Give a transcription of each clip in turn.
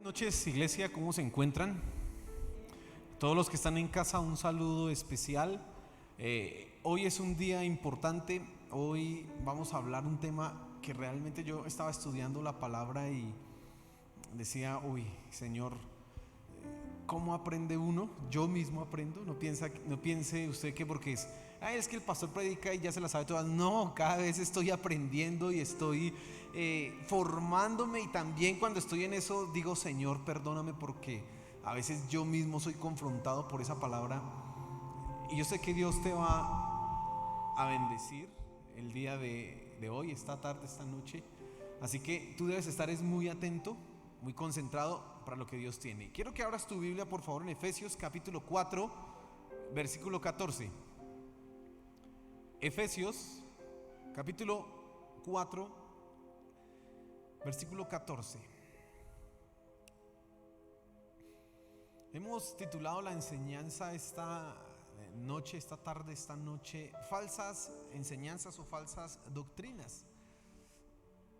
Noches, iglesia, ¿cómo se encuentran? Todos los que están en casa, un saludo especial. Hoy es un día importante. Hoy vamos a hablar un tema que realmente yo estaba estudiando la palabra y decía, uy, Señor, ¿cómo aprende uno? Yo mismo aprendo. No piense usted que porque es que el pastor predica y ya se la sabe todas. No, cada vez estoy aprendiendo y estoy formándome, y también cuando estoy en eso digo, Señor, perdóname, porque a veces yo mismo soy confrontado por esa palabra. Y yo sé que Dios te va a bendecir el día de hoy, esta tarde, esta noche. Así que tú debes estar muy atento, muy concentrado para lo que Dios tiene. Quiero que abras tu Biblia, por favor, en Efesios capítulo 4, versículo 14. Efesios capítulo 4, versículo 14. Hemos titulado la enseñanza esta noche, falsas enseñanzas o falsas doctrinas.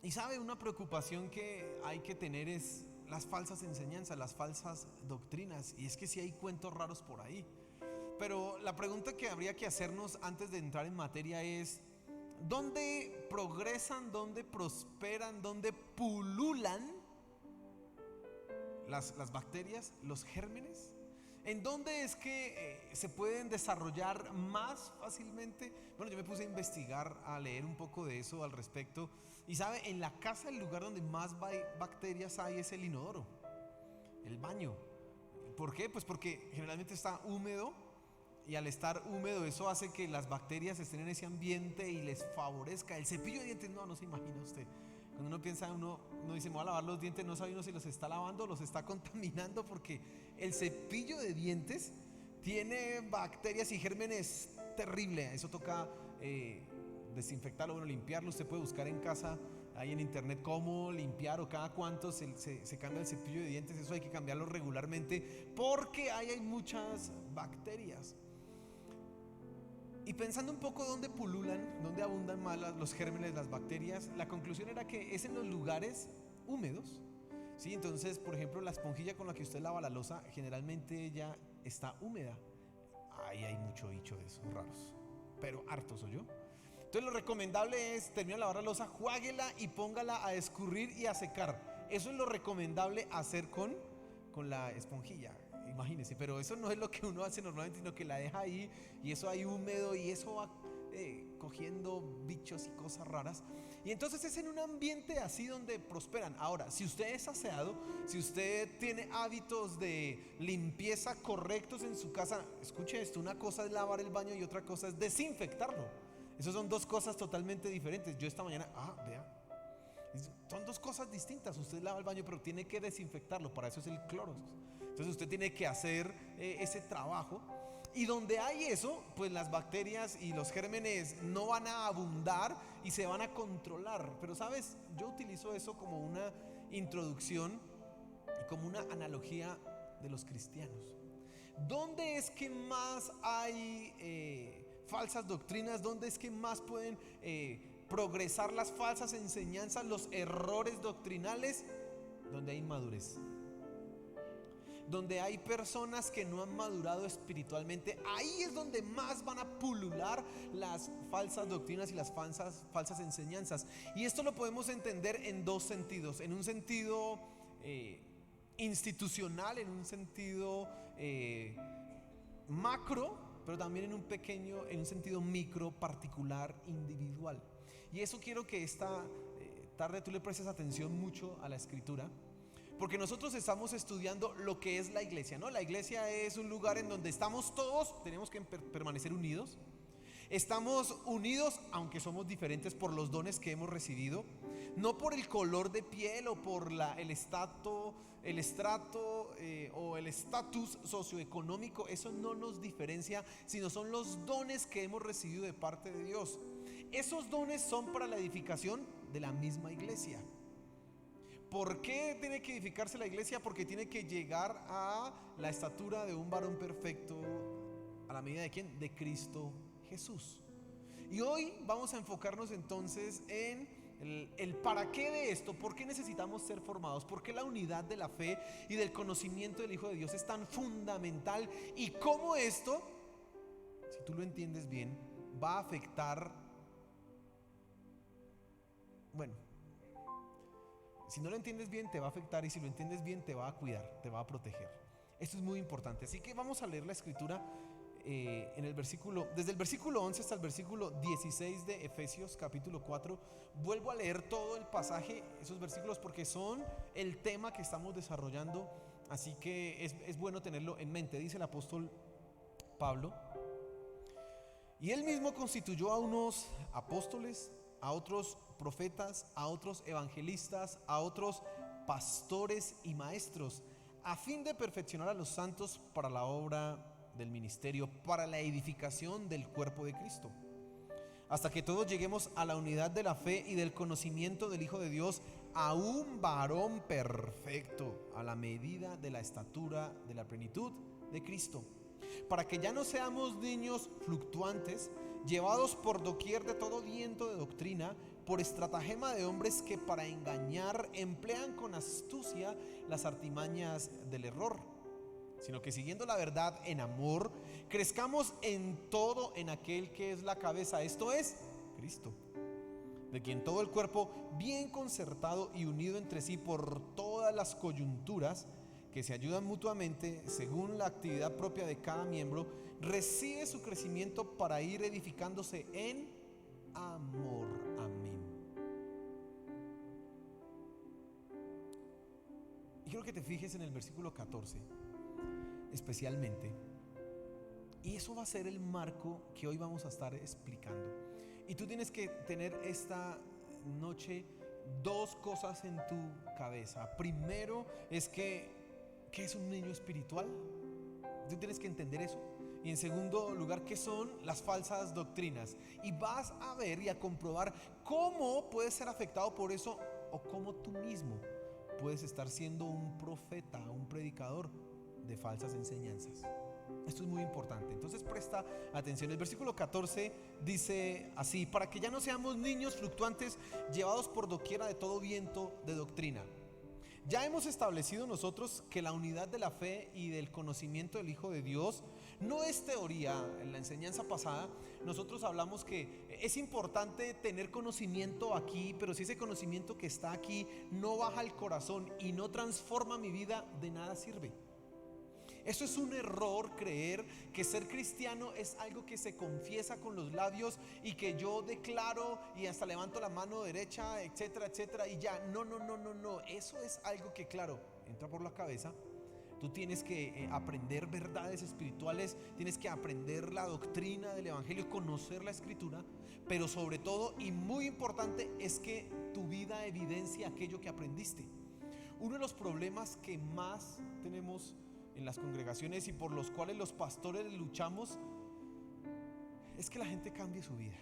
Y sabe, una preocupación que hay que tener es las falsas enseñanzas, las falsas doctrinas. Y es que sí hay cuentos raros por ahí. Pero la pregunta que habría que hacernos antes de entrar en materia es: ¿dónde progresan, dónde prosperan, dónde pululan las bacterias, los gérmenes? ¿En dónde es que se pueden desarrollar más fácilmente? Bueno, yo me puse a investigar, a leer un poco de eso al respecto. Y sabe, en la casa el lugar donde más bacterias hay es el inodoro, el baño. ¿Por qué? Pues porque generalmente está húmedo, y al estar húmedo eso hace que las bacterias estén en ese ambiente y les favorezca. El cepillo de dientes, no se imagina usted. Cuando uno piensa, uno dice, me voy a lavar los dientes, no sabe uno si los está lavando o los está contaminando, porque el cepillo de dientes tiene bacterias y gérmenes terrible. Eso toca desinfectarlo, bueno, limpiarlo. Usted puede buscar en casa, ahí en internet, cómo limpiar o cada cuánto se cambia el cepillo de dientes. Eso hay que cambiarlo regularmente porque hay muchas bacterias. Y pensando un poco dónde pululan, dónde abundan más los gérmenes, las bacterias, la conclusión era que es en los lugares húmedos. ¿Sí? Entonces, por ejemplo, la esponjilla con la que usted lava la loza, generalmente ella está húmeda. Ahí hay mucho bicho de esos raros, pero hartos, ¿o yo? Entonces lo recomendable es terminar de lavar la loza, juáguela y póngala a escurrir y a secar. Eso es lo recomendable hacer con la esponjilla. Imagínense, pero eso no es lo que uno hace normalmente, sino que la deja ahí y eso ahí húmedo y eso va cogiendo bichos y cosas raras. Y entonces es en un ambiente así donde prosperan. Ahora, si usted es aseado, si usted tiene hábitos de limpieza correctos en su casa, escuche esto: una cosa es lavar el baño y otra cosa es desinfectarlo. Esas son dos cosas totalmente diferentes. Yo esta mañana, vea, son dos cosas distintas. Usted lava el baño, pero tiene que desinfectarlo. Para eso es el Clorox. Entonces usted tiene que hacer ese trabajo. Y donde hay eso, pues las bacterias y los gérmenes no van a abundar y se van a controlar. Pero sabes, yo utilizo eso como una introducción y como una analogía de los cristianos. ¿Dónde es que más hay falsas doctrinas? ¿Dónde es que más pueden progresar las falsas enseñanzas, los errores doctrinales? Donde hay inmadurez, donde hay personas que no han madurado espiritualmente. Ahí es donde más van a pulular las falsas doctrinas y las falsas enseñanzas. Y esto lo podemos entender en dos sentidos: en un sentido institucional, en un sentido macro, pero también en un sentido micro, particular, individual. Y eso quiero que esta tarde tú le prestes atención mucho a la escritura, porque nosotros estamos estudiando lo que es la iglesia, ¿no? La iglesia es un lugar en donde estamos todos, tenemos que permanecer unidos. Estamos unidos aunque somos diferentes por los dones que hemos recibido, no por el color de piel o por el estrato o el estatus socioeconómico. Eso no nos diferencia, sino son los dones que hemos recibido de parte de Dios. Esos dones son para la edificación de la misma iglesia. ¿Por qué tiene que edificarse la iglesia? Porque tiene que llegar a la estatura de un varón perfecto, a la medida de ¿quién? De Cristo Jesús. Y hoy vamos a enfocarnos entonces en el para qué de esto, por qué necesitamos ser formados, por qué la unidad de la fe y del conocimiento del Hijo de Dios es tan fundamental, y cómo esto, si tú lo entiendes bien, va a afectar, bueno, si no lo entiendes bien te va a afectar, y si lo entiendes bien te va a cuidar, te va a proteger. Esto es muy importante, así que vamos a leer la escritura en el versículo, desde el versículo 11 hasta el versículo 16 de Efesios capítulo 4. Vuelvo a leer todo el pasaje, esos versículos, porque son el tema que estamos desarrollando, así que es bueno tenerlo en mente. Dice el apóstol Pablo: y él mismo constituyó a unos apóstoles, a otros profetas, a otros evangelistas, a otros pastores y maestros, a fin de perfeccionar a los santos para la obra del ministerio, para la edificación del cuerpo de Cristo, hasta que todos lleguemos a la unidad de la fe y del conocimiento del Hijo de Dios, a un varón perfecto, a la medida de la estatura de la plenitud de Cristo, para que ya no seamos niños fluctuantes, llevados por doquier de todo viento de doctrina, por estratagema de hombres que para engañar emplean con astucia las artimañas del error, sino que siguiendo la verdad en amor, crezcamos en todo en aquel que es la cabeza, esto es Cristo, de quien todo el cuerpo, bien concertado y unido entre sí por todas las coyunturas que se ayudan mutuamente según la actividad propia de cada miembro, recibe su crecimiento para ir edificándose en amor. Amén. Y quiero que te fijes en el versículo 14 especialmente, y eso va a ser el marco que hoy vamos a estar explicando. Y tú tienes que tener esta noche dos cosas en tu cabeza. Primero es que es un niño espiritual. Tú tienes que entender eso. Y en segundo lugar, ¿qué son las falsas doctrinas? Y vas a ver y a comprobar cómo puedes ser afectado por eso, o cómo tú mismo puedes estar siendo un profeta, un predicador de falsas enseñanzas. Esto es muy importante, entonces presta atención. El versículo 14 dice así: para que ya no seamos niños fluctuantes, llevados por doquiera de todo viento de doctrina. Ya hemos establecido nosotros que la unidad de la fe y del conocimiento del Hijo de Dios no es teoría. En la enseñanza pasada nosotros hablamos que es importante tener conocimiento aquí, pero si ese conocimiento que está aquí no baja al corazón y no transforma mi vida, de nada sirve. Eso es un error, creer que ser cristiano es algo que se confiesa con los labios y que yo declaro y hasta levanto la mano derecha, etcétera, etcétera, y ya. No. Eso es algo que, claro, entra por la cabeza. Tú tienes que aprender verdades espirituales, tienes que aprender la doctrina del evangelio, conocer la escritura, pero sobre todo, y muy importante, es que tu vida evidencia aquello que aprendiste. Uno de los problemas que más tenemos en las congregaciones y por los cuales los pastores luchamos es que la gente cambie su vida.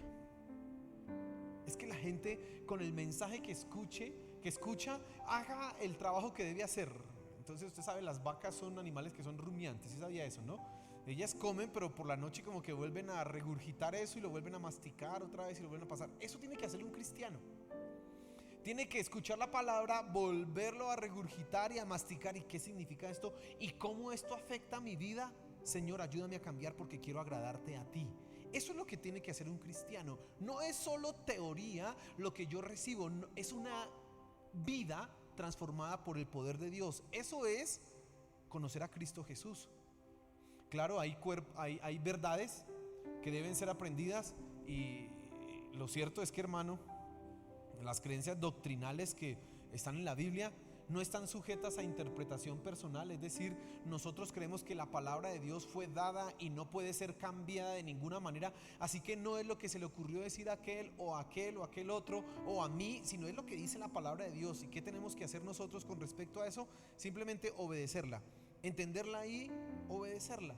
Es que la gente con el mensaje que escucha haga el trabajo que debe hacer. Entonces usted sabe, las vacas son animales que son rumiantes. ¿Sí sabía eso, no? Ellas comen, pero por la noche como que vuelven a regurgitar eso y lo vuelven a masticar otra vez y lo vuelven a pasar. Eso tiene que hacer un cristiano. Tiene que escuchar la palabra, volverlo a regurgitar y a masticar. ¿Y qué significa esto? ¿Y cómo esto afecta a mi vida? Señor, ayúdame a cambiar porque quiero agradarte a ti. Eso es lo que tiene que hacer un cristiano. No es solo teoría lo que yo recibo, no, es una vida transformada por el poder de Dios. Eso es conocer a Cristo Jesús. Claro, hay verdades que deben ser aprendidas, y lo cierto es que, hermano, las creencias doctrinales que están en la Biblia no están sujetas a interpretación personal. Es decir, nosotros creemos que la palabra de Dios fue dada y no puede ser cambiada de ninguna manera. Así que no es lo que se le ocurrió decir a aquel o aquel otro o a mí, sino es lo que dice la palabra de Dios. ¿Y qué tenemos que hacer nosotros con respecto a eso? Simplemente obedecerla, entenderla y obedecerla.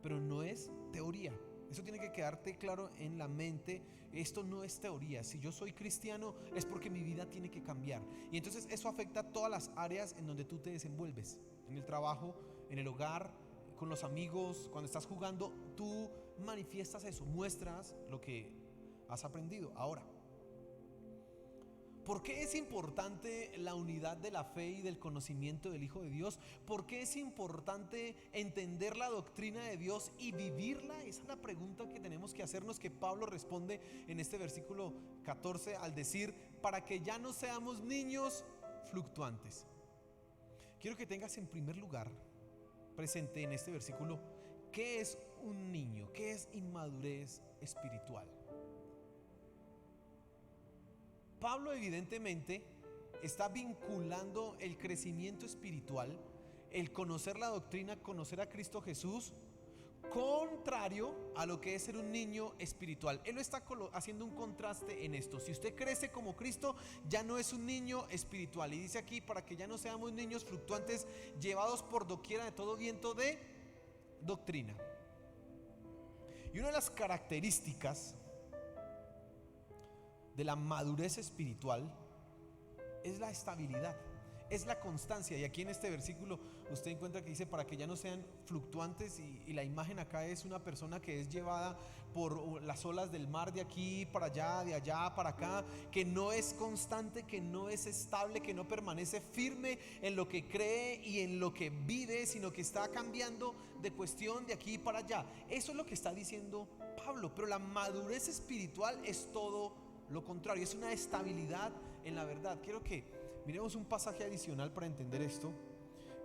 Pero no es teoría. Eso tiene que quedarte claro en la mente. Esto no es teoría. Si yo soy cristiano es porque mi vida tiene que cambiar. Y entonces eso afecta a todas las áreas en donde tú te desenvuelves. En el trabajo, en el hogar, con los amigos, cuando estás jugando, tú manifiestas eso, muestras lo que has aprendido. Ahora, ¿Por qué es importante la unidad de la fe y del conocimiento del Hijo de Dios? ¿Por qué es importante entender la doctrina de Dios y vivirla? Esa es la pregunta que tenemos que hacernos, que Pablo responde en este versículo 14 al decir: para que ya no seamos niños fluctuantes. Quiero que tengas en primer lugar presente en este versículo qué es un niño, qué es inmadurez espiritual. Pablo evidentemente está vinculando el crecimiento espiritual, el conocer la doctrina, conocer a Cristo Jesús, contrario a lo que es ser un niño espiritual. Él lo está haciendo un contraste en esto. Si usted crece como Cristo, ya no es un niño espiritual. Y dice aquí: para que ya no seamos niños fluctuantes, llevados por doquiera de todo viento de doctrina. Y una de las características de la madurez espiritual es la estabilidad, es la constancia. Y aquí en este versículo usted encuentra que dice: para que ya no sean fluctuantes, y la imagen acá es una persona que es llevada por las olas del mar, de aquí para allá, de allá para acá, que no es constante, que no es estable, que no permanece firme en lo que cree y en lo que vive, sino que está cambiando de cuestión de aquí para allá. Eso es lo que está diciendo Pablo. Pero la madurez espiritual es todo lo contrario, es una estabilidad en la verdad. Quiero que miremos un pasaje adicional para entender esto.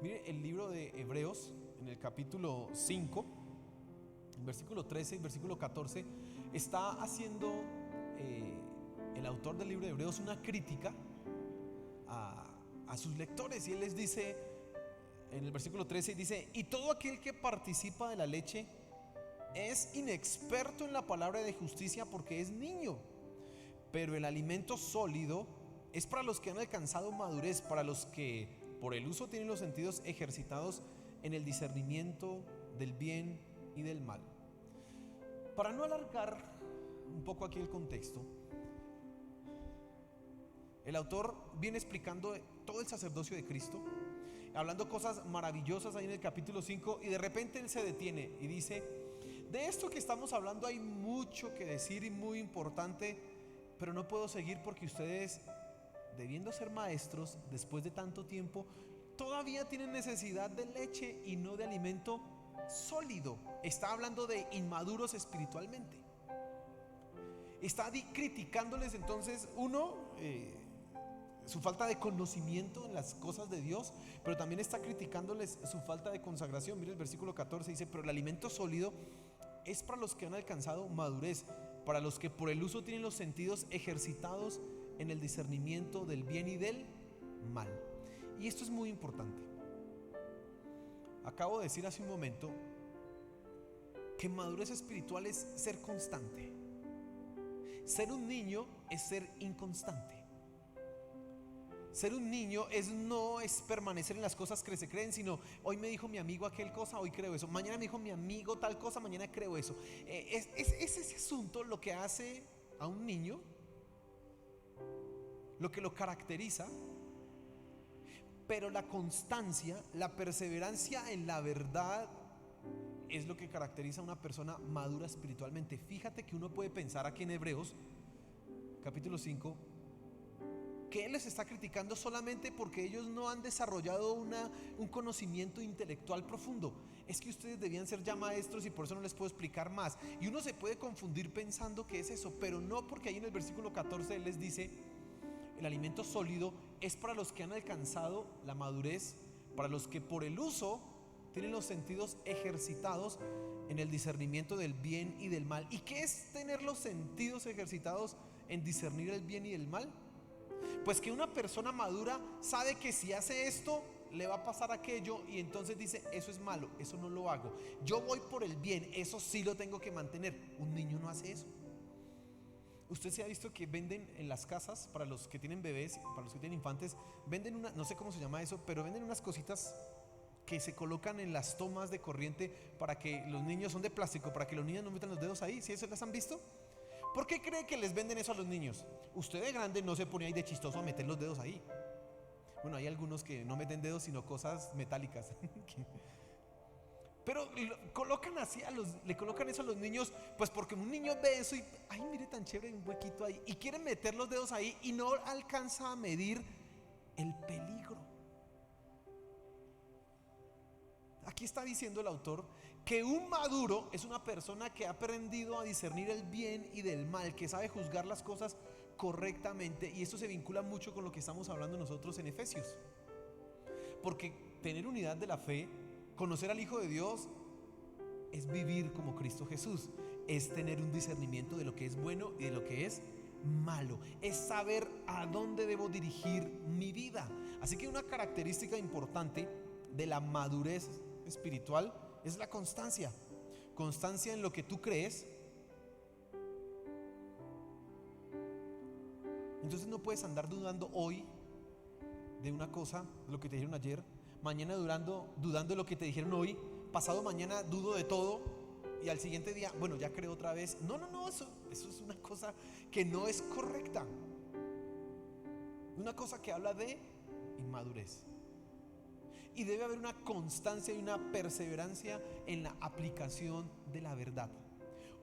Mire el libro de Hebreos, en el capítulo 5, el versículo 13 y versículo 14, está haciendo el autor del libro de Hebreos una crítica a sus lectores, y él les dice en el versículo 13, dice: y todo aquel que participa de la leche es inexperto en la palabra de justicia, porque es niño. Pero el alimento sólido es para los que han alcanzado madurez, para los que por el uso tienen los sentidos ejercitados en el discernimiento del bien y del mal. Para no alargar un poco aquí el contexto, el autor viene explicando todo el sacerdocio de Cristo, hablando cosas maravillosas ahí en el capítulo 5, y de repente él se detiene y dice: de esto que estamos hablando hay mucho que decir y muy importante, pero no puedo seguir porque ustedes, debiendo ser maestros después de tanto tiempo, todavía tienen necesidad de leche y no de alimento sólido. Está hablando de inmaduros espiritualmente. Está criticándoles entonces, su falta de conocimiento en las cosas de Dios, pero también está criticándoles su falta de consagración. Mire el versículo 14, dice: pero el alimento sólido es para los que han alcanzado madurez, para los que por el uso tienen los sentidos ejercitados en el discernimiento del bien y del mal. Y esto es muy importante. Acabo de decir hace un momento que madurez espiritual es ser constante. Ser un niño es ser inconstante. Ser un niño no es permanecer en las cosas que se creen, sino: hoy me dijo mi amigo aquel cosa, hoy creo eso. Mañana me dijo mi amigo tal cosa, mañana creo eso. Es ese asunto lo que hace a un niño, lo que lo caracteriza. Pero la constancia, la perseverancia en la verdad es lo que caracteriza a una persona madura espiritualmente. Fíjate que uno puede pensar aquí en Hebreos capítulo 5 que él les está criticando solamente porque ellos no han desarrollado un conocimiento intelectual profundo. Es que ustedes debían ser ya maestros y por eso no les puedo explicar más. Y uno se puede confundir pensando que es eso, pero no, porque ahí en el versículo 14 él les dice: el alimento sólido es para los que han alcanzado la madurez, para los que por el uso tienen los sentidos ejercitados en el discernimiento del bien y del mal. ¿Y qué es tener los sentidos ejercitados en discernir el bien y el mal? Pues que una persona madura sabe que si hace esto le va a pasar aquello, y entonces dice: eso es malo, eso no lo hago. Yo voy por el bien, eso sí lo tengo que mantener. Un niño no hace eso. Usted se ha visto que venden en las casas, para los que tienen bebés, para los que tienen infantes, venden no sé cómo se llama eso, pero venden unas cositas que se colocan en las tomas de corriente para que los niños, son de plástico, para que los niños no metan los dedos ahí. ¿Sí eso las han visto? ¿Por qué cree que les venden eso a los niños? Usted de grande no se pone ahí de chistoso a meter los dedos ahí. Bueno, hay algunos que no meten dedos sino cosas metálicas. Pero le colocan eso a los niños, pues porque un niño ve eso y, ay, mire tan chévere, un huequito ahí, y quieren meter los dedos ahí y no alcanza a medir el peligro. Aquí está diciendo el autor que un maduro es una persona que ha aprendido a discernir el bien y del mal, que sabe juzgar las cosas correctamente, y esto se vincula mucho con lo que estamos hablando nosotros en Efesios. Porque tener unidad de la fe, conocer al Hijo de Dios, es vivir como Cristo Jesús, es tener un discernimiento de lo que es bueno y de lo que es malo, es saber a dónde debo dirigir mi vida. Así que una característica importante de la madurez espiritual es la constancia. Constancia en lo que tú crees. Entonces no puedes andar dudando hoy de una cosa, de lo que te dijeron ayer, mañana dudando de lo que te dijeron hoy, pasado mañana dudo de todo, y al siguiente día, bueno, ya creo otra vez. No, eso es una cosa que no es correcta. Una cosa que habla de inmadurez. Y debe haber una constancia y una perseverancia en la aplicación de la verdad.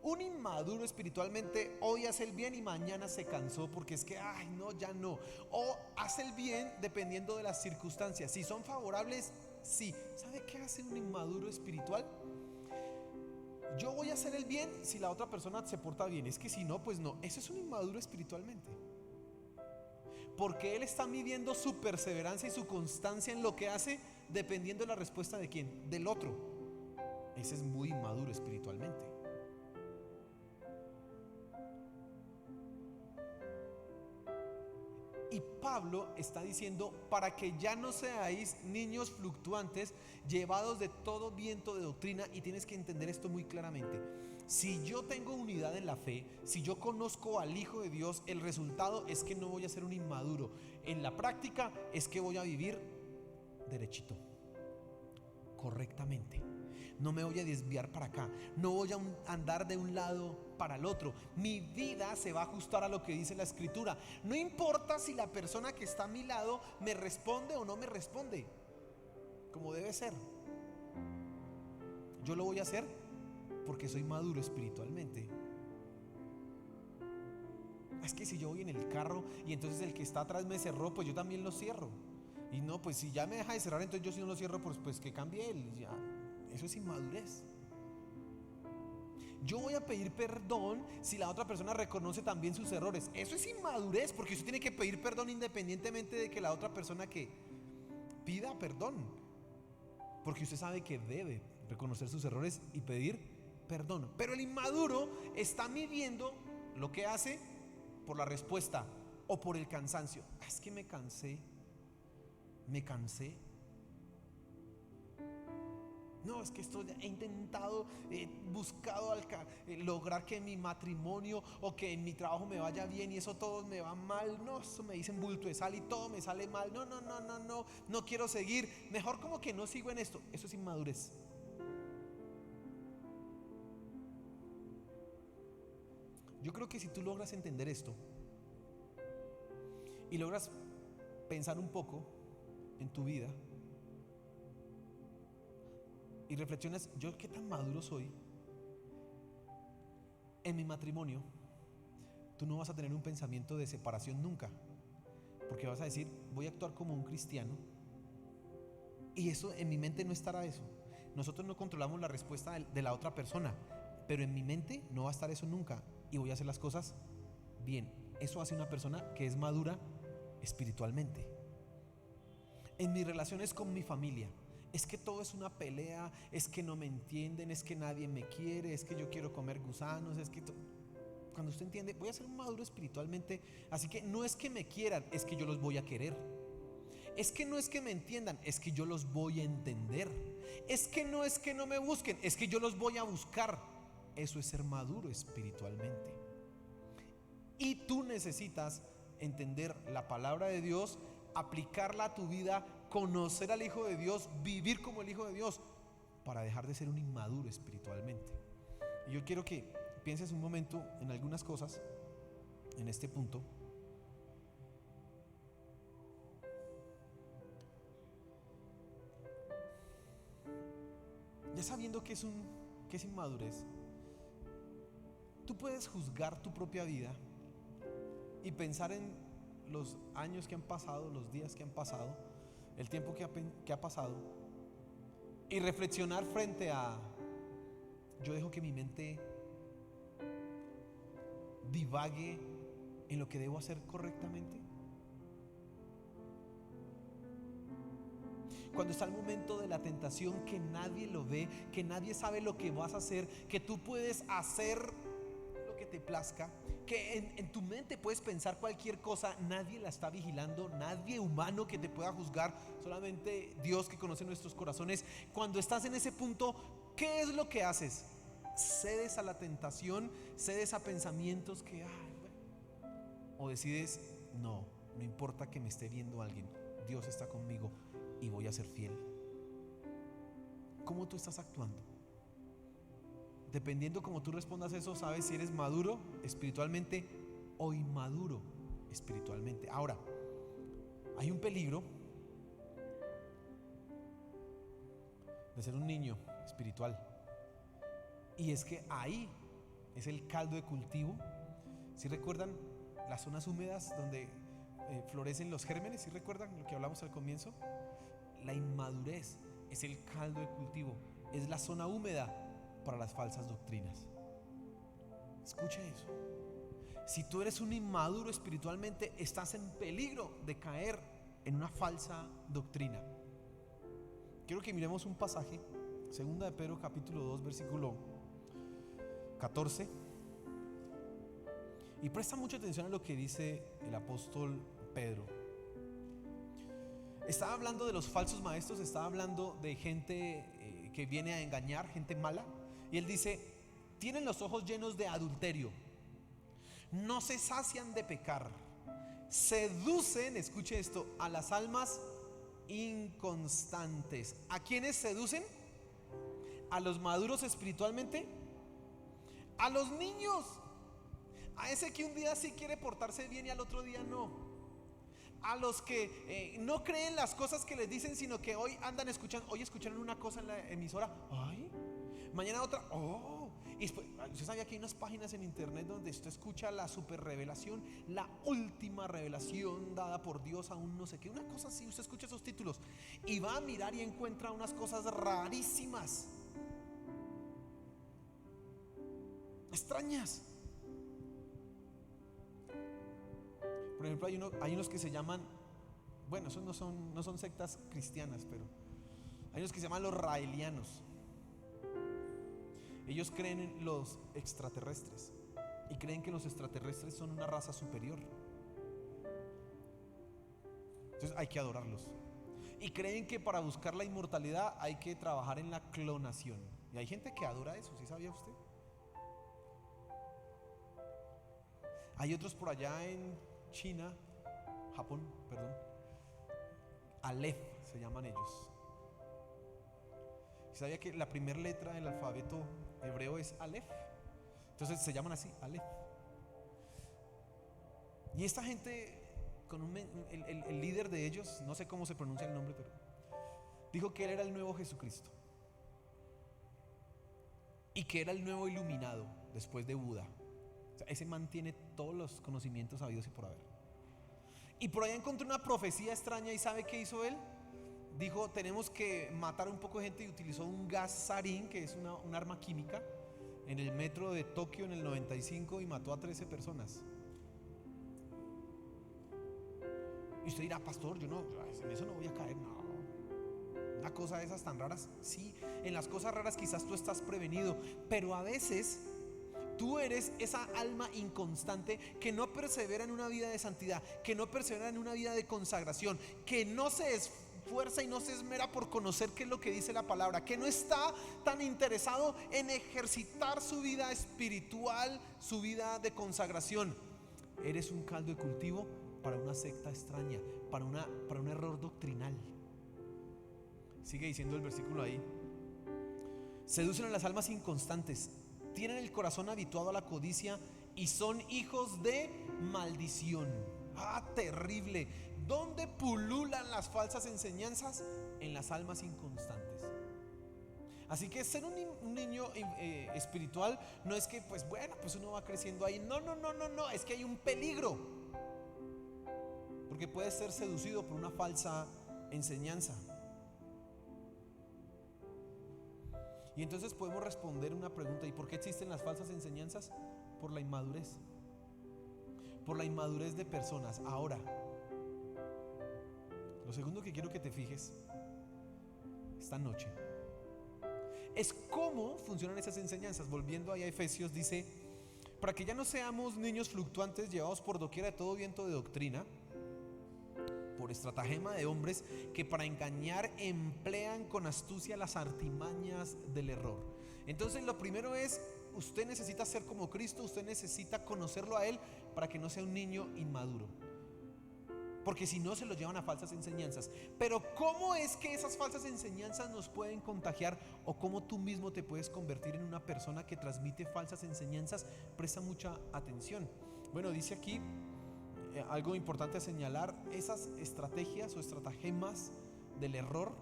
Un inmaduro espiritualmente hoy hace el bien y mañana se cansó porque es que, ay, no, ya no. O hace el bien dependiendo de las circunstancias. Si son favorables, sí. ¿Sabe qué hace un inmaduro espiritual? Yo voy a hacer el bien si la otra persona se porta bien. Es que si no, pues no. Eso es un inmaduro espiritualmente. Porque él está midiendo su perseverancia y su constancia en lo que hace dependiendo de la respuesta de quién, del otro. Ese es muy inmaduro espiritualmente. Y Pablo está diciendo, para que ya no seáis niños fluctuantes, llevados de todo viento de doctrina. Y tienes que entender esto muy claramente. Si yo tengo unidad en la fe, si yo conozco al Hijo de Dios, el resultado es que no voy a ser un inmaduro. En la práctica es que voy a vivir derechito, correctamente. No me voy a desviar para acá, no voy a andar de un lado para el otro. Mi vida se va a ajustar a lo que dice la Escritura. No importa si la persona que está a mi lado me responde o no me responde como debe ser. Yo lo voy a hacer porque soy maduro espiritualmente. Es que si yo voy en el carro y entonces el que está atrás me cerró, pues yo también lo cierro. Y no, pues si ya me deja de cerrar, entonces yo si no lo cierro, pues que cambie él. Ya. Eso es inmadurez. Yo voy a pedir perdón si la otra persona reconoce también sus errores. Eso es inmadurez, porque usted tiene que pedir perdón independientemente de que la otra persona que pida perdón, porque usted sabe que debe reconocer sus errores y pedir perdón. Pero el inmaduro está midiendo lo que hace por la respuesta o por el cansancio. Es que me cansé. No, es que esto he intentado, he buscado lograr que en mi matrimonio o que en mi trabajo me vaya bien y eso todo me va mal. No, eso me dicen bulto de sal y todo me sale mal. No quiero seguir. Mejor como que no sigo en esto. Eso es inmadurez. Yo creo que si tú logras entender esto y logras pensar un poco en tu vida y reflexionas, ¿yo qué tan maduro soy? En mi matrimonio, tú no vas a tener un pensamiento de separación nunca, porque vas a decir, voy a actuar como un cristiano, y eso en mi mente no estará eso. Nosotros no controlamos la respuesta de la otra persona, pero en mi mente no va a estar eso nunca, y voy a hacer las cosas bien. Eso hace una persona que es madura espiritualmente. En mis relaciones con mi familia, es que todo es una pelea, es que no me entienden, es que nadie me quiere, es que yo quiero comer gusanos, es que cuando usted entiende, voy a ser un maduro espiritualmente. Así que no es que me quieran, es que yo los voy a querer. Es que no es que me entiendan, es que yo los voy a entender. Es que no me busquen, es que yo los voy a buscar. Eso es ser maduro espiritualmente. Y tú necesitas entender la palabra de Dios, aplicarla a tu vida, conocer al Hijo de Dios, vivir como el Hijo de Dios, para dejar de ser un inmaduro espiritualmente. Y yo quiero que pienses un momento en algunas cosas en este punto. ya sabiendo que es inmadurez, tú puedes juzgar tu propia vida y pensar en los años que han pasado, los días que han pasado, el tiempo que ha pasado, y reflexionar frente a: yo dejo que mi mente divague en lo que debo hacer correctamente. Cuando está el momento de la tentación, que nadie lo ve, que nadie sabe lo que vas a hacer, que tú puedes hacer lo que te plazca, que en tu mente puedes pensar cualquier cosa, nadie la está vigilando, nadie humano que te pueda juzgar, solamente Dios que conoce nuestros corazones. Cuando estás en ese punto, ¿qué es lo que haces? Cedes a la tentación, cedes a pensamientos que o decides: no importa que me esté viendo alguien, Dios está conmigo y voy a ser fiel. ¿Cómo tú estás actuando? Dependiendo cómo tú respondas eso, sabes si eres maduro espiritualmente o inmaduro espiritualmente. Ahora, hay un peligro de ser un niño espiritual, y es que ahí es el caldo de cultivo. ¿Sí recuerdan las zonas húmedas donde florecen los gérmenes? ¿Sí recuerdan lo que hablamos al comienzo? La inmadurez es el caldo de cultivo, es la zona húmeda para las falsas doctrinas. Escuche eso. Si tú eres un inmaduro espiritualmente, estás en peligro de caer en una falsa doctrina. Quiero que miremos un pasaje, 2 de Pedro capítulo 2 versículo 14, y presta mucha atención a lo que dice el apóstol Pedro. Estaba hablando de los falsos maestros, estaba hablando de gente que viene a engañar, gente mala. Y él dice: tienen los ojos llenos de adulterio, no se sacian de pecar, seducen, escuche esto, a las almas inconstantes. ¿A quiénes seducen? ¿A los maduros espiritualmente? A los niños, a ese que un día sí quiere portarse bien y al otro día no. A los que no creen las cosas que les dicen, sino que hoy andan escuchando. Hoy escucharon una cosa en la emisora, ay, mañana otra, y después, ¿usted sabía que hay unas páginas en internet donde usted escucha la super revelación, la última revelación dada por Dios a un no sé qué, una cosa así? Usted escucha esos títulos y va a mirar y encuentra unas cosas rarísimas, extrañas. Por ejemplo, hay unos que se llaman, bueno, esos no son sectas cristianas, pero hay unos que se llaman los raelianos. Ellos creen en los extraterrestres y creen que los extraterrestres son una raza superior. Entonces hay que adorarlos. Y creen que para buscar la inmortalidad hay que trabajar en la clonación. Y hay gente que adora eso, ¿sí sabía usted? Hay otros por allá en China, Japón, perdón, Aleph se llaman ellos. ¿Sabía que la primera letra del alfabeto hebreo es Aleph? Entonces se llaman así, Aleph. Y esta gente, el líder de ellos, no sé cómo se pronuncia el nombre, pero dijo que él era el nuevo Jesucristo y que era el nuevo iluminado después de Buda. O sea, ese man tiene todos los conocimientos habidos y por haber. Y por allá encontró una profecía extraña, y ¿sabe qué hizo él? Dijo: tenemos que matar a un poco de gente, y utilizó un gas sarín, que es un arma química, en el metro de Tokio en el 95, y mató a 13 personas. Y usted dirá: pastor, yo en eso no voy a caer. No, una cosa de esas tan raras, sí, en las cosas raras quizás tú estás prevenido, pero a veces tú eres esa alma inconstante que no persevera en una vida de santidad, que no persevera en una vida de consagración, que no se esfuerza y no se esmera por conocer qué es lo que dice la palabra, que no está tan interesado en ejercitar su vida espiritual, su vida de consagración. Eres un caldo de cultivo para una secta extraña, para un error doctrinal. Sigue diciendo el versículo ahí: seducen a las almas inconstantes, tienen el corazón habituado a la codicia y son hijos de maldición. Terrible. ¿Dónde pululan las falsas enseñanzas? En las almas inconstantes. Así que ser un niño espiritual no es que pues bueno, pues uno va creciendo ahí. No, no, no, no, no, es que hay un peligro. Porque puede ser seducido por una falsa enseñanza. Y entonces podemos responder una pregunta: ¿y por qué existen las falsas enseñanzas? Por la inmadurez. Por la inmadurez de personas. Ahora, lo segundo que quiero que te fijes esta noche es cómo funcionan esas enseñanzas. Volviendo ahí a Efesios, dice: para que ya no seamos niños fluctuantes, llevados por doquiera de todo viento de doctrina, por estratagema de hombres que para engañar emplean con astucia las artimañas del error. Entonces lo primero es, usted necesita ser como Cristo, usted necesita conocerlo a Él para que no sea un niño inmaduro, porque si no se lo llevan a falsas enseñanzas. Pero ¿cómo es que esas falsas enseñanzas nos pueden contagiar? ¿O cómo tú mismo te puedes convertir en una persona que transmite falsas enseñanzas? Presta mucha atención. Bueno, dice aquí algo importante a señalar: esas estrategias o estratagemas del error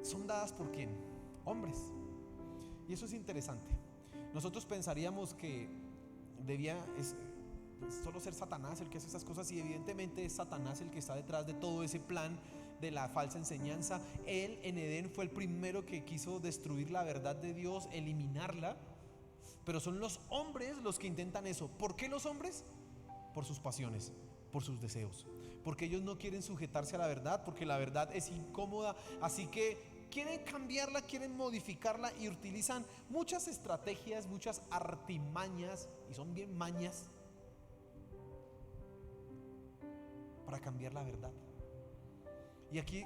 son dadas por ¿quién? Hombres. Y eso es interesante. Nosotros pensaríamos que debía solo ser Satanás el que hace esas cosas, y evidentemente es Satanás el que está detrás de todo ese plan de la falsa enseñanza. Él en Edén fue el primero que quiso destruir la verdad de Dios, eliminarla. Pero son los hombres los que intentan eso. ¿Por qué los hombres? Por sus pasiones, por sus deseos, porque ellos no quieren sujetarse a la verdad, porque la verdad es incómoda. Así que quieren cambiarla, quieren modificarla, y utilizan muchas estrategias, muchas artimañas, y son bien mañas, para cambiar la verdad. Y aquí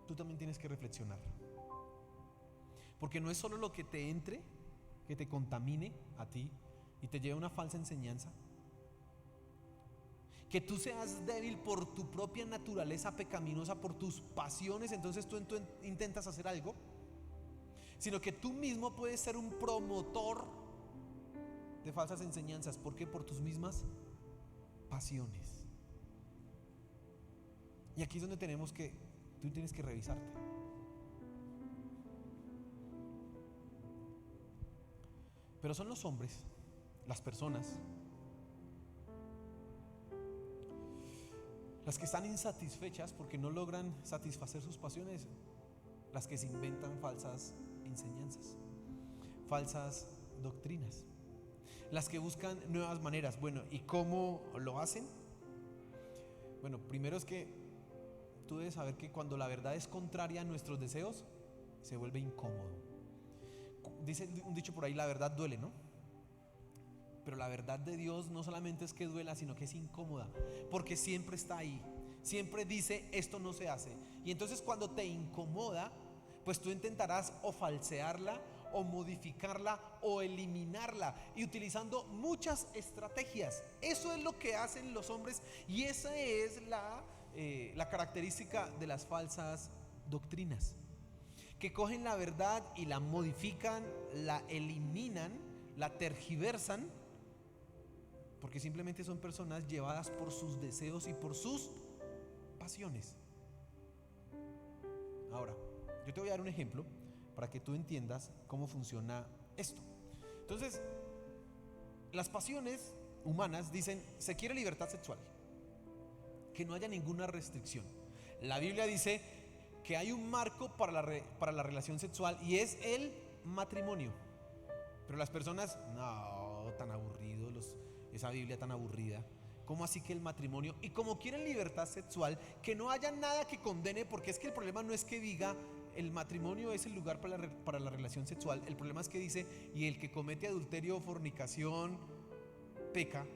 tú también tienes que reflexionar, porque no es solo lo que te entre que te contamine a ti y te lleve a una falsa enseñanza, que tú seas débil por tu propia naturaleza pecaminosa, por tus pasiones, entonces tú intentas hacer algo, sino que tú mismo puedes ser un promotor de falsas enseñanzas. ¿Por qué? Por tus mismas pasiones. Y aquí es donde tú tienes que revisarte. Pero son los hombres, las personas, las que están insatisfechas porque no logran satisfacer sus pasiones, las que se inventan falsas enseñanzas, falsas doctrinas, las que buscan nuevas maneras. Bueno, ¿y cómo lo hacen? Bueno, primero es que tú debes saber que cuando la verdad es contraria a nuestros deseos, se vuelve incómodo. Dice un dicho por ahí: la verdad duele, ¿no? Pero la verdad de Dios no solamente es que duela, sino que es incómoda, porque siempre está ahí, siempre dice esto no se hace. Y entonces cuando te incomoda, pues tú intentarás o falsearla, o modificarla, o eliminarla, y utilizando muchas estrategias. Eso es lo que hacen los hombres, y esa es la característica de las falsas doctrinas, que cogen la verdad y la modifican, la eliminan, la tergiversan, porque simplemente son personas llevadas por sus deseos y por sus pasiones. Ahora, yo te voy a dar un ejemplo para que tú entiendas cómo funciona esto. Entonces, las pasiones humanas dicen: se quiere libertad sexual, que no haya ninguna restricción. La Biblia dice que hay un marco para la relación sexual, y es el matrimonio. Pero las personas: no, tan aburridos, esa Biblia tan aburrida. ¿Cómo así que el matrimonio? Y como quieren libertad sexual, que no haya nada que condene, porque es que el problema no es que diga el matrimonio es el lugar para la relación sexual. El problema es que dice: y el que comete adulterio o fornicación peca,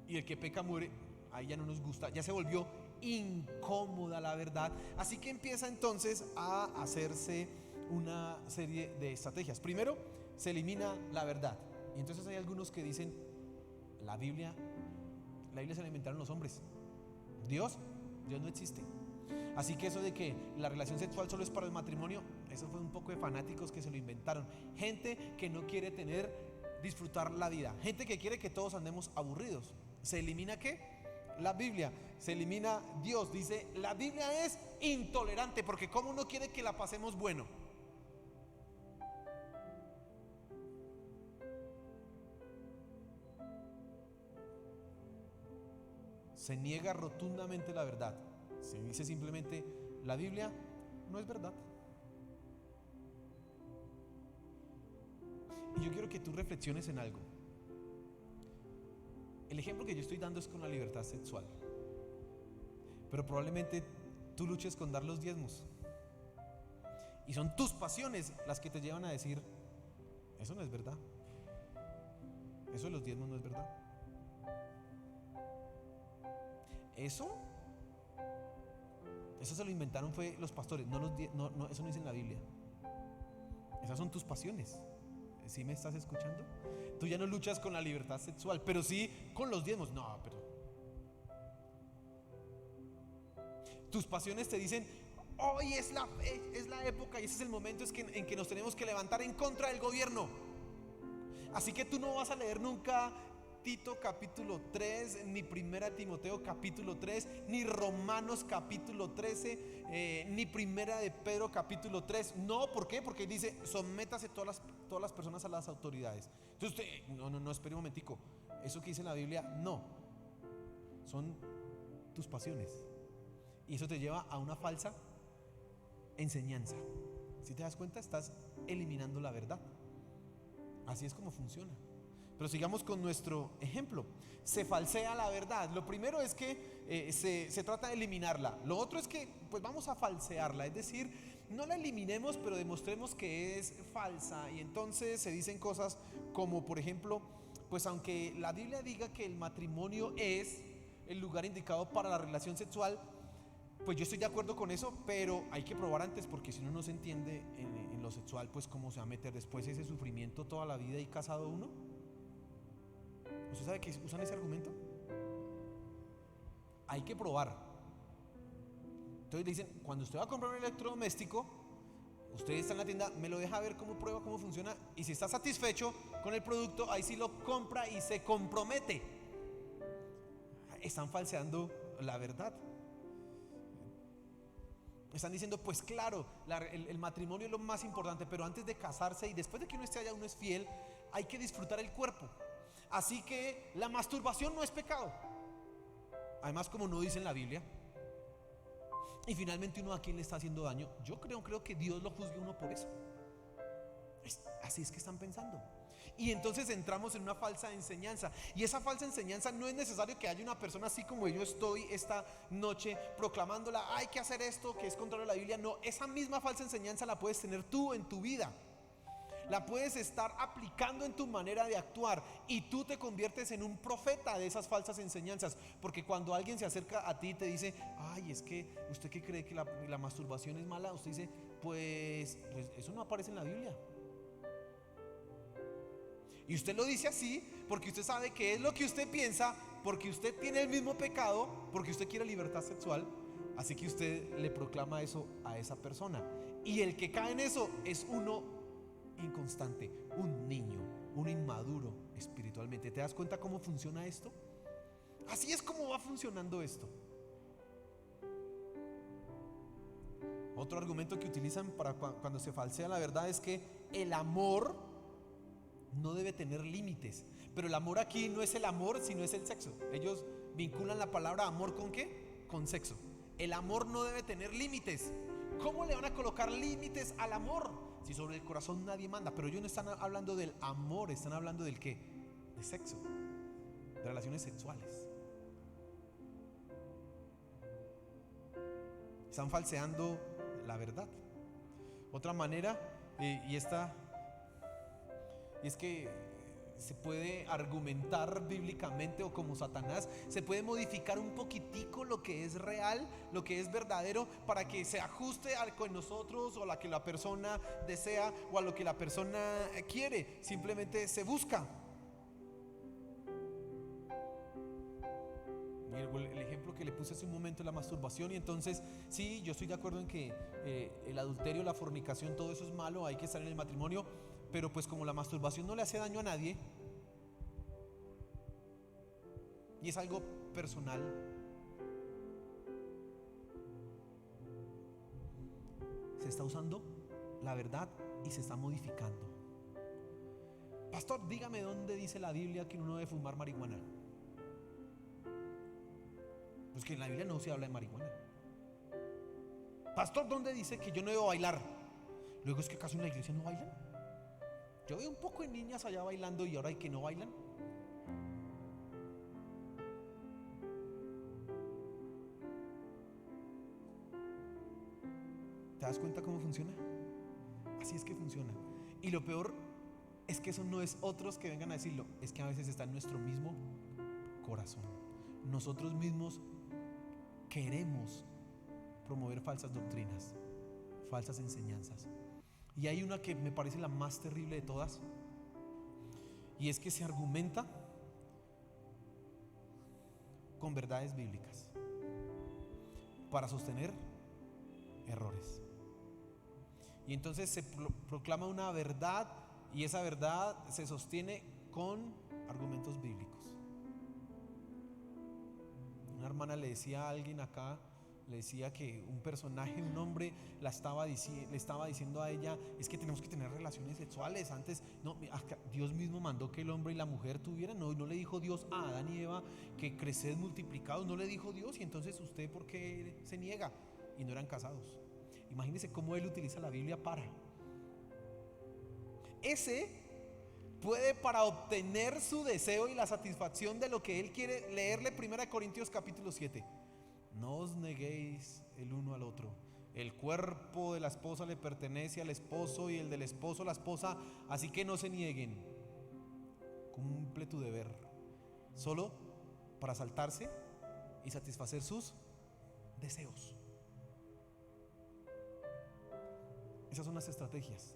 y el que peca muere. Ahí ya no nos gusta, ya se volvió incómoda la verdad. Así que empieza entonces a hacerse una serie de estrategias. Primero, se elimina la verdad, y entonces hay algunos que dicen: la Biblia se la inventaron los hombres. Dios no existe. Así que eso de que la relación sexual solo es para el matrimonio, eso fue un poco de fanáticos que se lo inventaron. Gente que no quiere disfrutar la vida, gente que quiere que todos andemos aburridos. ¿Se elimina qué? la Biblia, se elimina Dios. Dice, la Biblia es intolerante, porque ¿cómo no quiere que la pasemos bueno? Se niega rotundamente la verdad. Se dice simplemente, la Biblia no es verdad. Y yo quiero que tú reflexiones en algo. El ejemplo que yo estoy dando es con la libertad sexual, pero probablemente tú luches con dar los diezmos, y son tus pasiones las que te llevan a decir, eso no es verdad, eso de los diezmos no es verdad. Eso se lo inventaron fue los pastores, no, eso no dice en la Biblia. Esas son tus pasiones. ¿Sí me estás escuchando? Tú ya no luchas con la libertad sexual, pero sí con los diezmos. No, pero tus pasiones te dicen, hoy es la época y ese es el momento en que nos tenemos que levantar en contra del gobierno. Así que tú no vas a leer nunca Tito capítulo 3, ni Primera Timoteo capítulo 3, ni Romanos capítulo 13, ni Primera de Pedro capítulo 3. No, ¿por qué? Porque dice, sométase todas las personas a las autoridades. Entonces usted, no, espere un momentico. Eso que dice la Biblia, no. Son tus pasiones. Y eso te lleva a una falsa enseñanza. Si te das cuenta, estás eliminando la verdad. Así es como funciona. Pero sigamos con nuestro ejemplo. Se falsea la verdad. Lo primero es que se trata de eliminarla. Lo otro es que pues vamos a falsearla. Es decir, no la eliminemos, pero demostremos que es falsa. Y entonces se dicen cosas como, por ejemplo, pues aunque la Biblia diga que el matrimonio es el lugar indicado para la relación sexual, pues yo estoy de acuerdo con eso, pero hay que probar antes, porque si uno no se entiende en lo sexual, pues cómo se va a meter después ese sufrimiento toda la vida y casado uno. ¿Usted sabe que usan ese argumento? Hay que probar. Entonces le dicen, cuando usted va a comprar un electrodoméstico, usted está en la tienda, me lo deja ver cómo prueba, cómo funciona, y si está satisfecho con el producto, ahí sí lo compra y se compromete. Están falseando la verdad. Están diciendo, pues claro, el matrimonio es lo más importante, pero antes de casarse y después de que uno esté allá, uno es fiel, hay que disfrutar el cuerpo. Así que la masturbación no es pecado. Además, como no dice en la Biblia. Y finalmente, uno a quién le está haciendo daño. Yo creo que Dios lo juzgue uno por eso. Así es que están pensando. Y entonces entramos en una falsa enseñanza. Y esa falsa enseñanza no es necesario que haya una persona así como yo estoy esta noche proclamándola, hay que hacer esto que es contrario a la Biblia. No, esa misma falsa enseñanza la puedes tener tú en tu vida. La puedes estar aplicando en tu manera de actuar y tú te conviertes en un profeta de esas falsas enseñanzas. Porque cuando alguien se acerca a ti y te dice, ay, es que usted que cree que la masturbación es mala, usted dice, pues eso no aparece en la Biblia. Y usted lo dice así porque usted sabe que es lo que usted piensa, porque usted tiene el mismo pecado, porque usted quiere libertad sexual. Así que usted le proclama eso a esa persona. Y el que cae en eso es uno inconstante, un niño, un inmaduro espiritualmente. ¿Te das cuenta cómo funciona esto? Así es como va funcionando esto. Otro argumento que utilizan para cuando se falsea la verdad es que el amor no debe tener límites. Pero el amor aquí no es el amor, sino es el sexo. Ellos vinculan la palabra amor ¿con qué? Con sexo. El amor no debe tener límites. ¿Cómo le van a colocar límites al amor? Si sobre el corazón nadie manda. Pero ellos no están hablando del amor, están hablando del ¿qué? De sexo, de relaciones sexuales. Están falseando la verdad. Otra manera, y es que se puede argumentar bíblicamente, o como Satanás, se puede modificar un poquitico lo que es real, lo que es verdadero, para que se ajuste a lo que nosotros o a lo que la persona desea o a lo que la persona quiere. Simplemente se busca. El ejemplo que le puse hace un momento es la masturbación. Y entonces sí, yo estoy de acuerdo en que el adulterio, la fornicación, todo eso es malo, hay que estar en el matrimonio. Pero pues como la masturbación no le hace daño a nadie, y es algo personal. Se está usando la verdad y se está modificando. Pastor, dígame dónde dice la Biblia que uno debe fumar marihuana. Pues que en la Biblia no se habla de marihuana. Pastor, ¿dónde dice que yo no debo bailar? Luego, ¿es que acaso en la iglesia no bailan? Yo veo un poco de niñas allá bailando y ahora hay que no bailan. ¿Te das cuenta cómo funciona? Así es que funciona. Y lo peor es que eso no es otros que vengan a decirlo, es que a veces está en nuestro mismo corazón. Nosotros mismos queremos promover falsas doctrinas, falsas enseñanzas. Y hay una que me parece la más terrible de todas, y es que se argumenta con verdades bíblicas para sostener errores. Y entonces se proclama una verdad, y esa verdad se sostiene con argumentos bíblicos. Una hermana le decía a alguien acá, le decía que un personaje, un hombre, le estaba diciendo a ella, es que tenemos que tener relaciones sexuales. Antes, no, Dios mismo mandó que el hombre y la mujer tuvieran, no le dijo Dios a Adán y Eva que creced multiplicados, no le dijo Dios, y entonces usted, ¿por qué se niega? Y no eran casados. Imagínense cómo él utiliza la Biblia para para obtener su deseo y la satisfacción de lo que él quiere. Leerle 1 Corintios capítulo 7. No os neguéis el uno al otro. El cuerpo de la esposa le pertenece al esposo y el del esposo a la esposa, así que no se nieguen. Cumple tu deber, solo para saltarse y satisfacer sus deseos. Esas son las estrategias,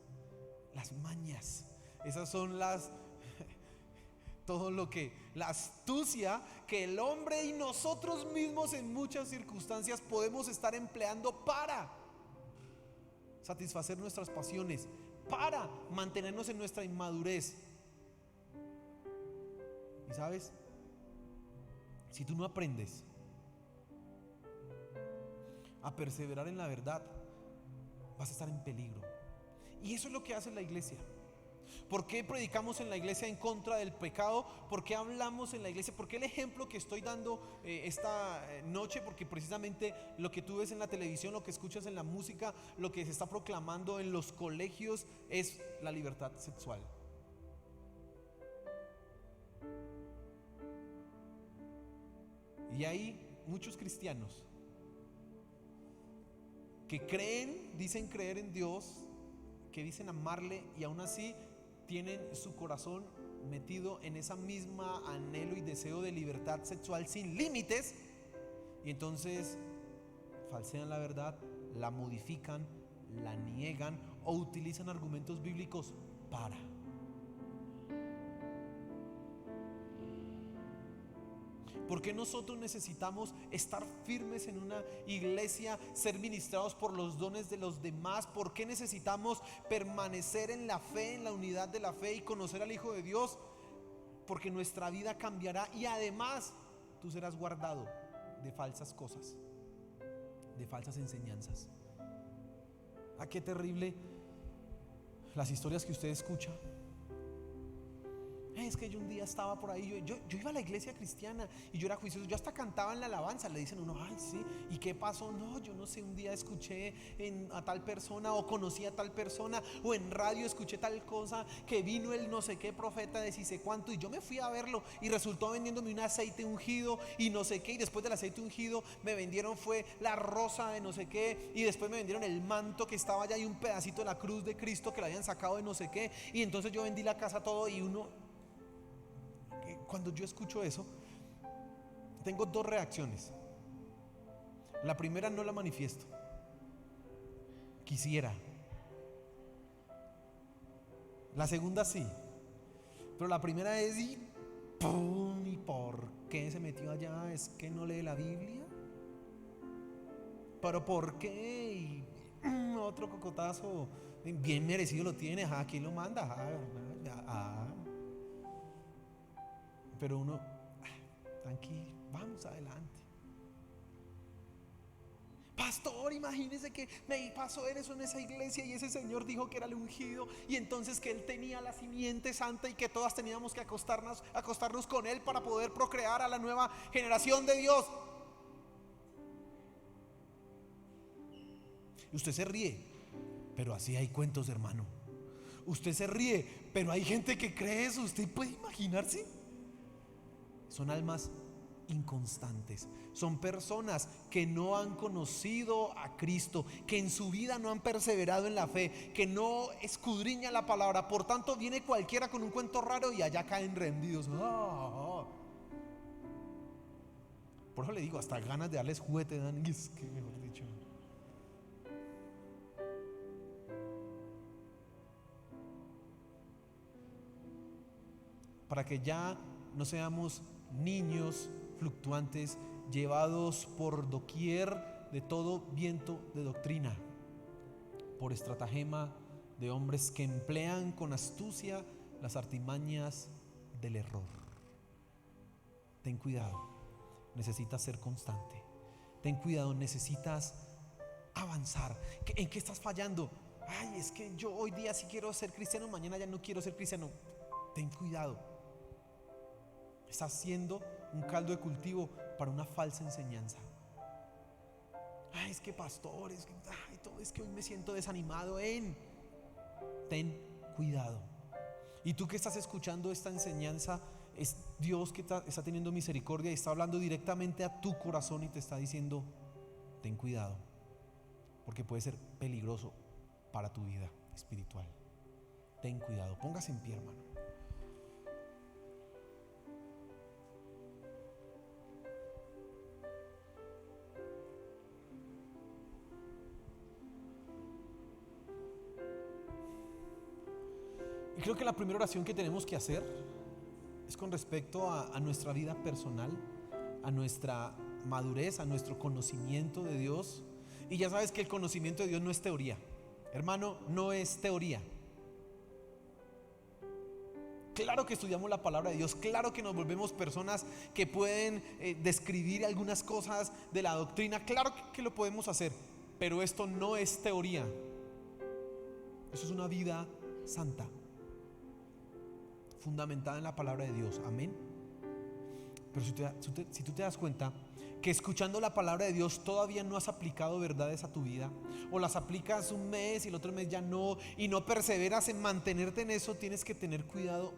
las mañas, esas son todo lo que, la astucia que el hombre y nosotros mismos en muchas circunstancias podemos estar empleando para satisfacer nuestras pasiones, para mantenernos en nuestra inmadurez. Y sabes, si tú no aprendes a perseverar en la verdad, vas a estar en peligro. Y eso es lo que hace la iglesia. ¿Por qué predicamos en la iglesia en contra del pecado? ¿Por qué hablamos en la iglesia? ¿Por qué el ejemplo que estoy dando esta noche? Porque precisamente lo que tú ves en la televisión, lo que escuchas en la música, lo que se está proclamando en los colegios es la libertad sexual. Y hay muchos cristianos que dicen creer en Dios, que dicen amarle, y aún así tienen su corazón metido en esa misma anhelo y deseo de libertad sexual sin límites, y entonces falsean la verdad, la modifican, la niegan o utilizan argumentos bíblicos para. ¿Por qué nosotros necesitamos estar firmes en una iglesia, ser ministrados por los dones de los demás? ¿Por qué necesitamos permanecer en la fe, en la unidad de la fe y conocer al Hijo de Dios? Porque nuestra vida cambiará y además tú serás guardado de falsas cosas, de falsas enseñanzas. ¿A qué terrible las historias que usted escucha? Es que yo un día estaba por ahí, yo iba a la iglesia cristiana y yo era juicioso, yo hasta cantaba en la alabanza. Le dicen a uno, ay sí, ¿y qué pasó? No, yo no sé, un día escuché a tal persona, o conocí a tal persona, o en radio escuché tal cosa, que vino el no sé qué profeta de si sé cuánto, y yo me fui a verlo y resultó vendiéndome un aceite ungido y no sé qué, y después del aceite ungido me vendieron fue la rosa de no sé qué, y después me vendieron el manto que estaba allá y un pedacito de la cruz de Cristo que la habían sacado de no sé qué, y entonces yo vendí la casa, todo. Y cuando yo escucho eso, tengo dos reacciones. La primera no la manifiesto, quisiera. La segunda sí, pero la primera es ¿y por qué se metió allá? ¿Es que no lee la Biblia? ¿Pero por qué? Y otro cocotazo bien merecido lo tiene. ¿Quién lo manda? Pero uno, tranquilo, vamos adelante. Pastor, imagínese que me pasó eso en esa iglesia y ese señor dijo que era el ungido y entonces que él tenía la simiente santa y que todas teníamos que acostarnos con él para poder procrear a la nueva generación de Dios. Y usted se ríe, pero así hay cuentos, hermano. Usted se ríe, pero hay gente que cree eso. ¿Usted puede imaginarse? Son almas inconstantes. Son personas que no han conocido a Cristo, que en su vida no han perseverado en la fe, que no escudriñan la palabra. Por tanto, viene cualquiera con un cuento raro y allá caen rendidos. Por eso le digo, hasta ganas de darles juguete dan. Es que mejor dicho. Para que ya no seamos niños fluctuantes, llevados por doquier de todo viento de doctrina, por estratagema de hombres que emplean con astucia las artimañas del error. Ten cuidado, necesitas ser constante. Ten cuidado, necesitas avanzar. ¿En qué estás fallando? Ay, es que yo hoy día sí quiero ser cristiano, mañana ya no quiero ser cristiano. Ten cuidado. Estás siendo un caldo de cultivo para una falsa enseñanza. Ay, es que pastor, es que hoy me siento desanimado. Ten cuidado. Y tú que estás escuchando esta enseñanza, es Dios que está teniendo misericordia y está hablando directamente a tu corazón y te está diciendo: ten cuidado, porque puede ser peligroso para tu vida espiritual. Ten cuidado. Póngase en pie, hermano. Y creo que la primera oración que tenemos que hacer es con respecto a nuestra vida personal, a nuestra madurez, a nuestro conocimiento de Dios. Y ya sabes que el conocimiento de Dios no es teoría, hermano, no es teoría. Claro que estudiamos la palabra de Dios, claro que nos volvemos personas que pueden describir algunas cosas de la doctrina, claro que lo podemos hacer, pero esto no es teoría. Eso es una vida santa, fundamentada en la palabra de Dios. Amén. Pero si tú te das cuenta que escuchando la palabra de Dios todavía no has aplicado verdades a tu vida, o las aplicas un mes y el otro mes ya no, y no perseveras en mantenerte en eso, tienes que tener cuidado.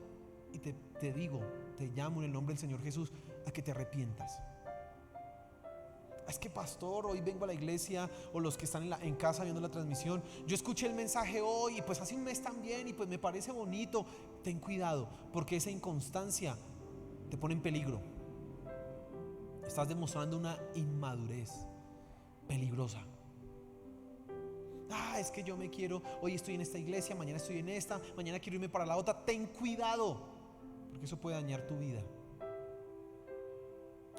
Y te llamo en el nombre del Señor Jesús a que te arrepientas. Es que pastor, hoy vengo a la iglesia, o los que están en casa viendo la transmisión, yo escuché el mensaje hoy y pues hace un mes también y pues me parece bonito. Ten cuidado, porque esa inconstancia te pone en peligro. Estás demostrando una inmadurez peligrosa. Es que yo me quiero, hoy estoy en esta iglesia, mañana estoy en esta, mañana quiero irme para la otra. Ten cuidado, porque eso puede dañar tu vida.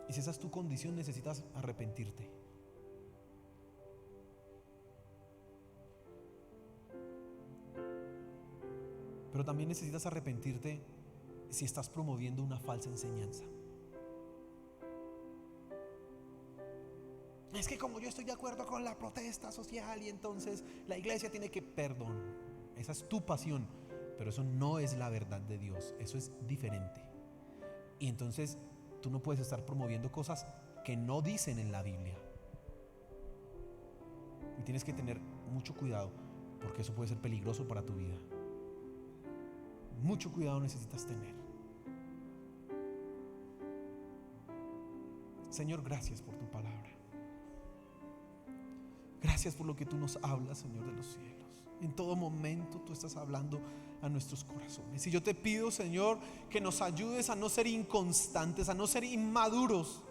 Y si esa es tu condición, necesitas arrepentirte. Pero también necesitas arrepentirte si estás promoviendo una falsa enseñanza. Es que como yo estoy de acuerdo con la protesta social y entonces la iglesia tiene que... Perdón, esa es tu pasión, pero eso no es la verdad de Dios, eso es diferente. Y entonces tú no puedes estar promoviendo cosas que no dicen en la Biblia. Y tienes que tener mucho cuidado, porque eso puede ser peligroso para tu vida. Mucho cuidado necesitas tener. Señor, gracias por tu palabra. Gracias por lo que tú nos hablas, Señor de los cielos. En todo momento tú estás hablando a nuestros corazones. Y yo te pido, Señor, que nos ayudes a no ser inconstantes, a no ser inmaduros,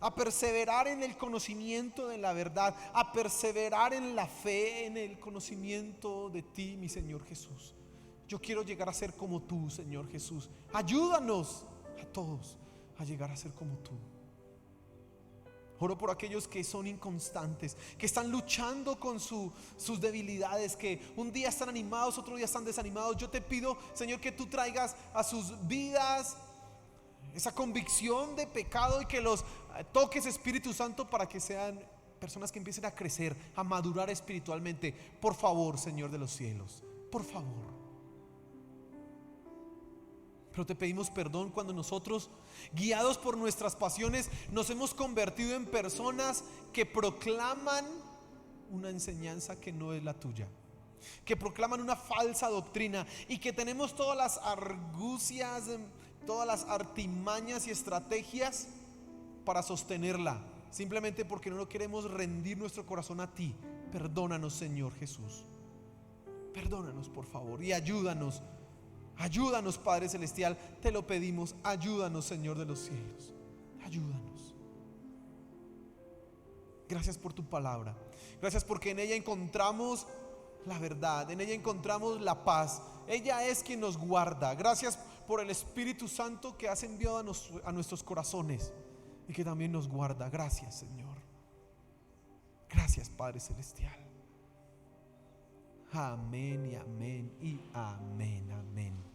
a perseverar en el conocimiento de la verdad, a perseverar en la fe, en el conocimiento de ti, mi Señor Jesús. Yo quiero llegar a ser como tú, Señor Jesús. Ayúdanos a todos a llegar a ser como tú. Oro por aquellos que son inconstantes, que están luchando con sus debilidades, que un día están animados, otro día están desanimados. Yo te pido, Señor, que tú traigas a sus vidas esa convicción de pecado, y que los toques, Espíritu Santo, para que sean personas que empiecen a crecer, a madurar espiritualmente. Por favor, Señor de los cielos, por favor. Pero te pedimos perdón cuando nosotros, guiados por nuestras pasiones, nos hemos convertido en personas que proclaman una enseñanza que no es la tuya, que proclaman una falsa doctrina, y que tenemos todas las argucias, todas las artimañas y estrategias para sostenerla, simplemente porque no queremos rendir nuestro corazón a ti. Perdónanos, Señor Jesús. Perdónanos, por favor, y ayúdanos. Ayúdanos, Padre Celestial, te lo pedimos. Ayúdanos, Señor de los cielos. Ayúdanos. Gracias por tu palabra. Gracias porque en ella encontramos la verdad, en ella encontramos la paz. Ella es quien nos guarda. Gracias por el Espíritu Santo que has enviado a nuestros corazones y que también nos guarda. Gracias, Señor. Gracias, Padre Celestial. Amén y amén y amén, amén.